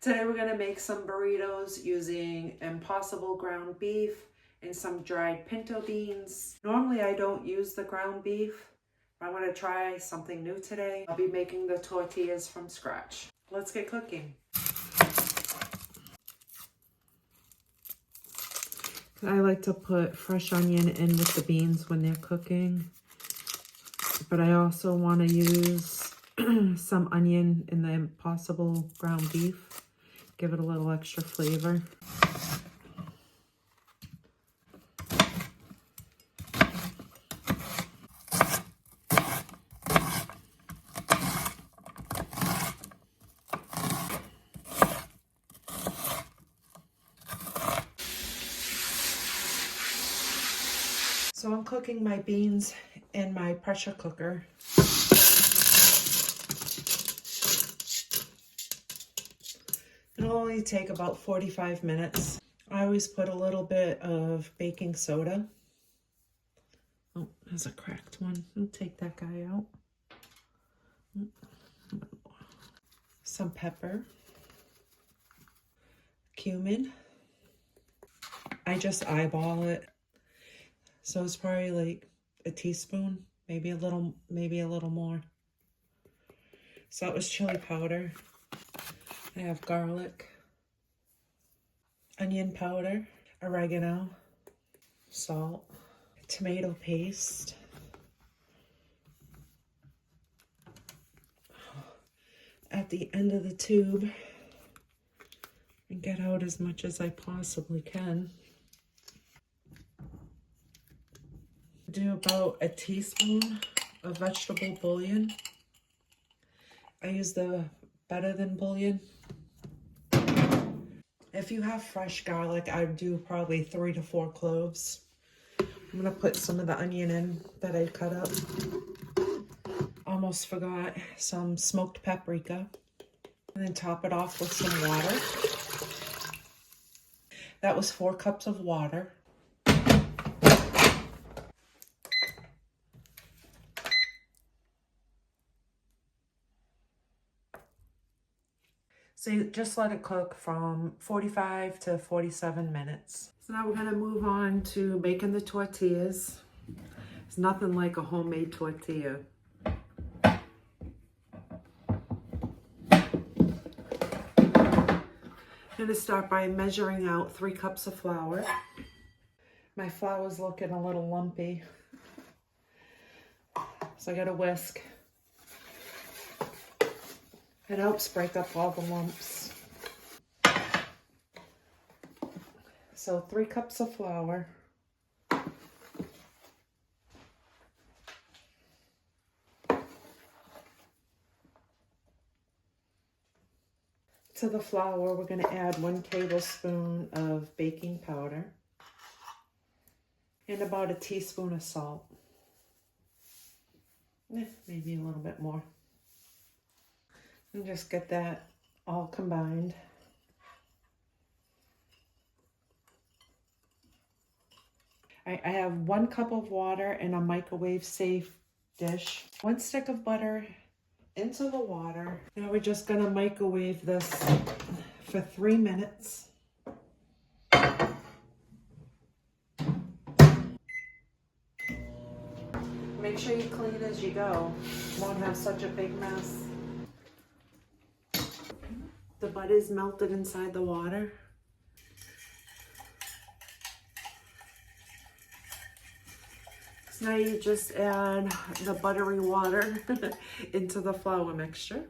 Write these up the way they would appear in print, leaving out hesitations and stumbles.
Today we're gonna make some burritos using impossible ground beef and some dried pinto beans. Normally I don't use the ground beef. I want to try something new today. I'll be making the tortillas from scratch. Let's get cooking. I like to put fresh onion in with the beans when they're cooking. But I also want to use some onion in the impossible ground beef. Give it a little extra flavor. So I'm cooking my beans in my pressure cooker. It'll only take about 45 minutes. I always put a little bit of baking soda. Oh, there's a cracked one. I'll take that guy out. Some pepper. Cumin. I just eyeball it. So it's probably like a teaspoon, maybe a little more. So that was chili powder. I have garlic, onion powder, oregano, salt, tomato paste, at the end of the tube, and get out as much as I possibly can. Do about a teaspoon of vegetable bouillon. I use the better than bouillon. If you have fresh garlic, I'd do probably 3 to 4 cloves. I'm gonna put some of the onion in that I cut up. Almost forgot some smoked paprika. And then top it off with some water. That was 4 cups of water. So you just let it cook from 45 to 47 minutes. So now we're gonna move on to making the tortillas. It's nothing like a homemade tortilla. I'm gonna start by measuring out 3 cups of flour. My flour's looking a little lumpy. So I got a whisk. It helps break up all the lumps. So 3 cups of flour. To the flour, we're going to add 1 tablespoon of baking powder and about a teaspoon of salt. Maybe a little bit more. And just get that all combined. I have 1 cup of water in a microwave safe dish. 1 stick of butter into the water. Now we're just gonna microwave this for 3 minutes. Make sure you clean as you go. You won't have such a big mess. The butter is melted inside the water. So now you just add the buttery water into the flour mixture.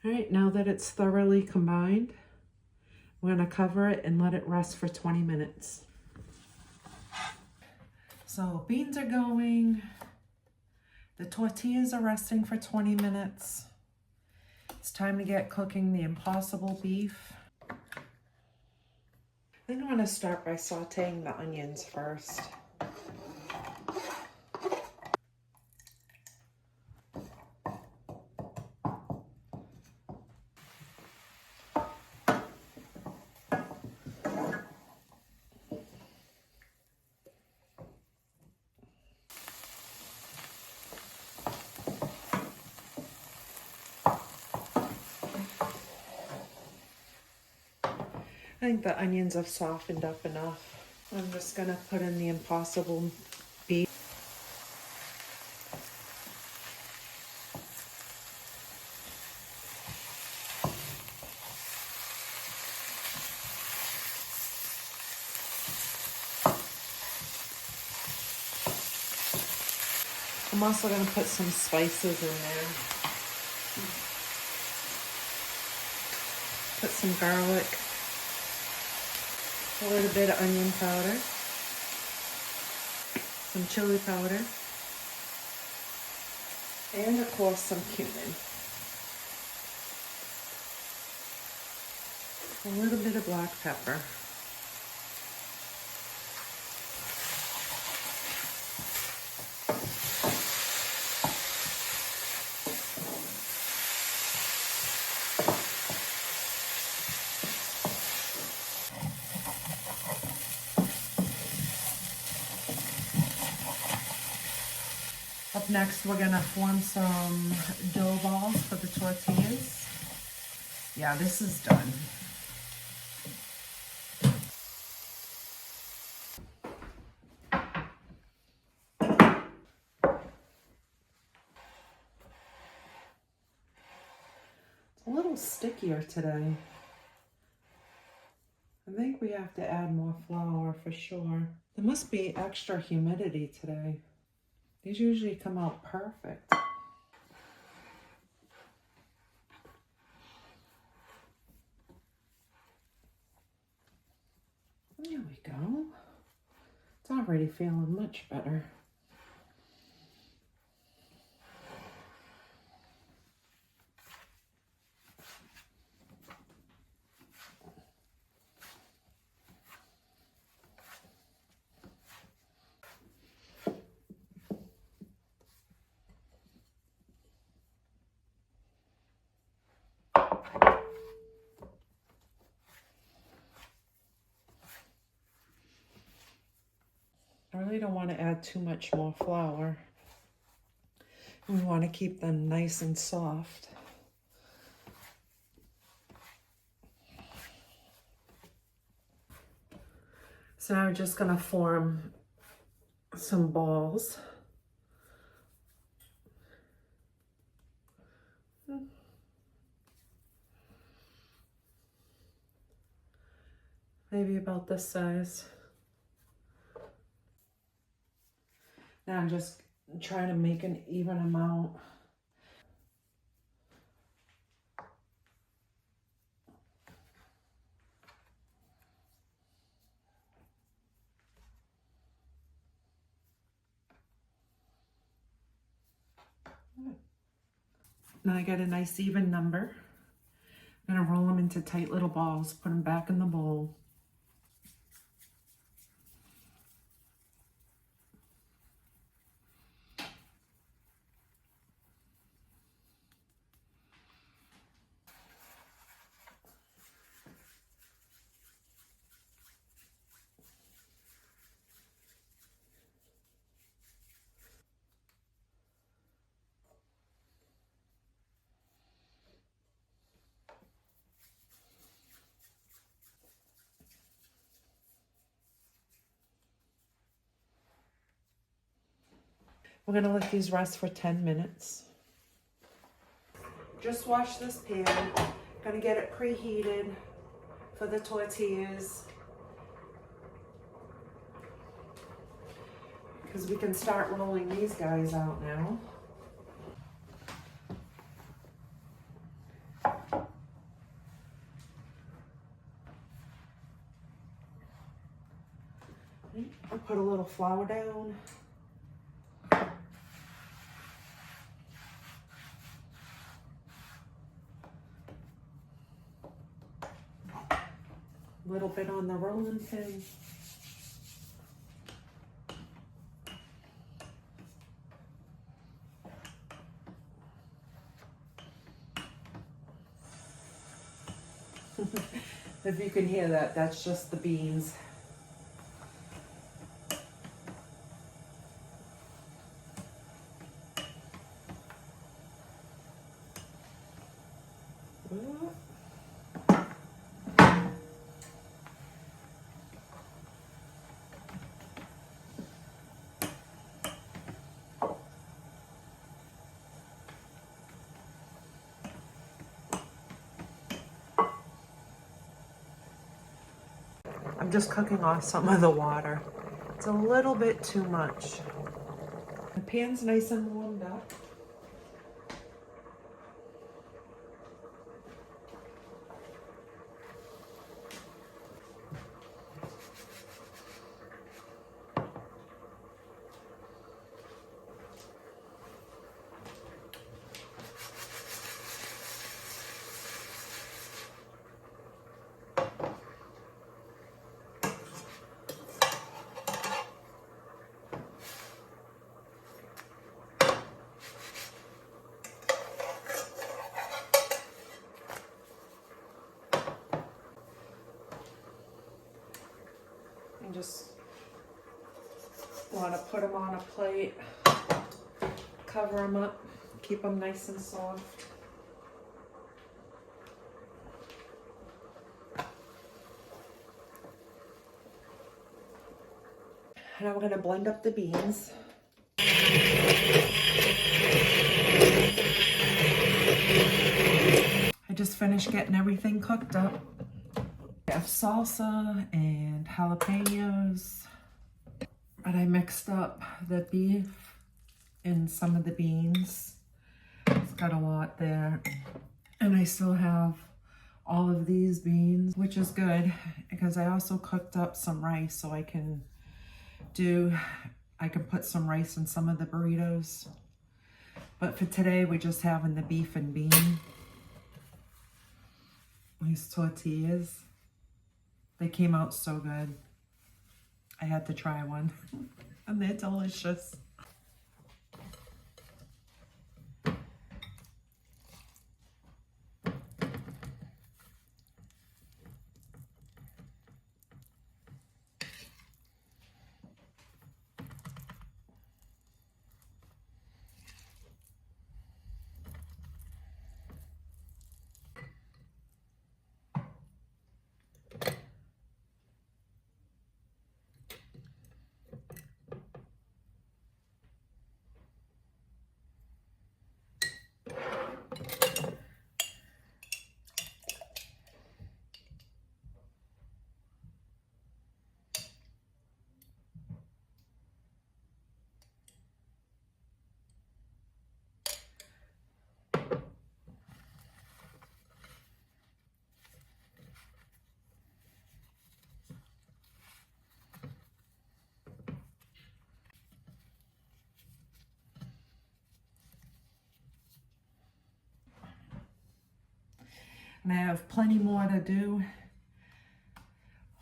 All right, now that it's thoroughly combined, we're going to cover it and let it rest for 20 minutes. So beans are going, the tortillas are resting for 20 minutes. It's time to get cooking the impossible beef. I think I'm going to start by sauteing the onions first. I think the onions have softened up enough. I'm just gonna put in the Impossible beef. I'm also gonna put some spices in there. Put some garlic, a little bit of onion powder, some chili powder, and of course some cumin. A little bit of black pepper. Up next, we're gonna form some dough balls for the tortillas. Yeah, this is done. It's a little stickier today. I think we have to add more flour for sure. There must be extra humidity today. These usually come out perfect. There we go. It's already feeling much better. I really don't want to add too much more flour. We want to keep them nice and soft. So now I'm just going to form some balls. Maybe about this size. Now I'm just trying to make an even amount. Now I got a nice even number. I'm gonna roll them into tight little balls, put them back in the bowl. We're gonna let these rest for 10 minutes. Just wash this pan. Gonna get it preheated for the tortillas. Because we can start rolling these guys out now. I'll put a little flour down. A little bit on the rolling pin. If you can hear that, that's just the beans. I'm just cooking off some of the water. It's a little bit too much. The pan's nice and warmed up. And just want to put them on a plate, cover them up, keep them nice and soft. And I'm going to blend up the beans. I just finished getting everything cooked up. I have salsa and jalapenos. And I mixed up the beef and some of the beans. It's got a lot there. And I still have all of these beans, which is good because I also cooked up some rice so I can put some rice in some of the burritos. But for today, we're just having the beef and bean. These tortillas. They came out so good. I had to try one. And they're delicious. And I have plenty more to do.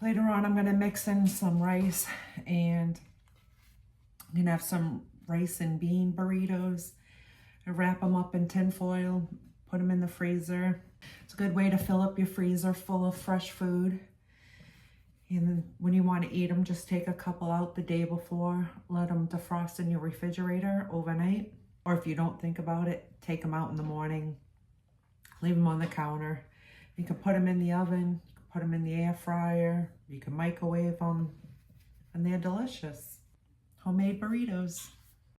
Later on, I'm gonna mix in some rice and I'm gonna have some rice and bean burritos. I wrap them up in tin foil, put them in the freezer. It's a good way to fill up your freezer full of fresh food. And then when you want to eat them, just take a couple out the day before, let them defrost in your refrigerator overnight. Or if you don't think about it, take them out in the morning, leave them on the counter. You can put them in the oven, you can put them in the air fryer, you can microwave them, and they're delicious. Homemade burritos.